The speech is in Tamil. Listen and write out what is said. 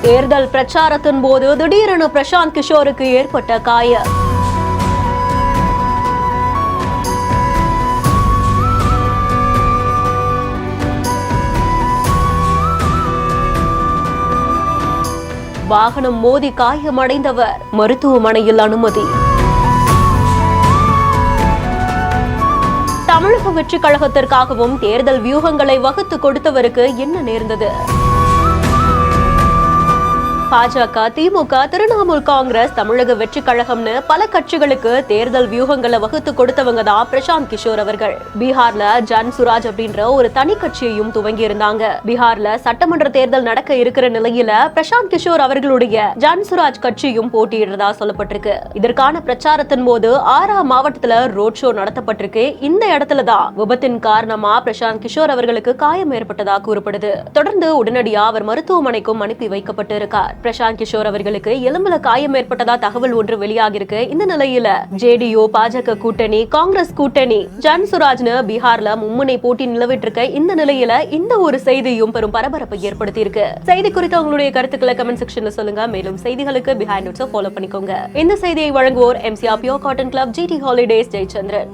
தேர்தல் பிரச்சாரத்தின் போது திடீரென பிரசாந்த் கிஷோருக்கு ஏற்பட்ட காயம். வாகனம் மோதி காயமடைந்தவர் மருத்துவமனையில் அனுமதி. தமிழக வெற்றிக் கழகத்திற்காகவும் தேர்தல் வியூகங்களை வகுத்து கொடுத்தவருக்கு என்ன நேர்ந்தது? பாஜக, திமுக, திரிணாமுல் காங்கிரஸ், தமிழக வெற்றிக் கழகம்னு பல கட்சிகளுக்கு தேர்தல் வியூகங்களை வகுத்து கொடுத்தவங்க தான் பிரசாந்த் கிஷோர் அவர்கள். பீகார்ல ஜன் சுராஜ் அப்படின்ற ஒரு தனி கட்சியையும் துவங்கி இருந்தாங்க. பீகார்ல சட்டமன்ற தேர்தல் நடக்க இருக்கிற நிலையில பிரசாந்த் கிஷோர் அவர்களுடைய ஜன் சுராஜ் கட்சியும் போட்டியிடுறதா சொல்லப்பட்டிருக்கு. இதற்கான பிரச்சாரத்தின் போது 6ஆம் மாவட்டத்துல ரோட் ஷோ நடத்தப்பட்டிருக்கு. இந்த இடத்துலதான் விபத்தின் காரணமா பிரசாந்த் கிஷோர் அவர்களுக்கு காயம் ஏற்பட்டதா கூறப்படுது. தொடர்ந்து உடனடியா அவர் மருத்துவமனைக்கும் அனுப்பி வைக்கப்பட்டு இருக்கார். பிரசாந்த் கிஷோர் அவர்களுக்கு எலும்புல காயம் ஏற்பட்டதா தகவல் ஒன்று வெளியாகிருக்கு. இந்த நிலையில ஜேடியு, பாஜக கூட்டணி, காங்கிரஸ் கூட்டணி, ஜன் சுராஜ்னு பீகார்ல மும்முனை போட்டி நிலவிட்டு இருக்க இந்த நிலையில இந்த ஒரு செய்தியும் பெரும் பரபரப்பை ஏற்படுத்தி இருக்கு. செய்தி குறித்து உங்களுடைய கருத்துக்களை கமெண்ட் செக்ஷன்ல சொல்லுங்க. மேலும் செய்திகளுக்கு பிஹைண்ட் நோட்ஸ் ஃபாலோ பண்ணிக்கோங்க. இந்த செய்தியை வழங்குவோர் MCR Pure Cotton Club, GT Holidays, Jayachandran.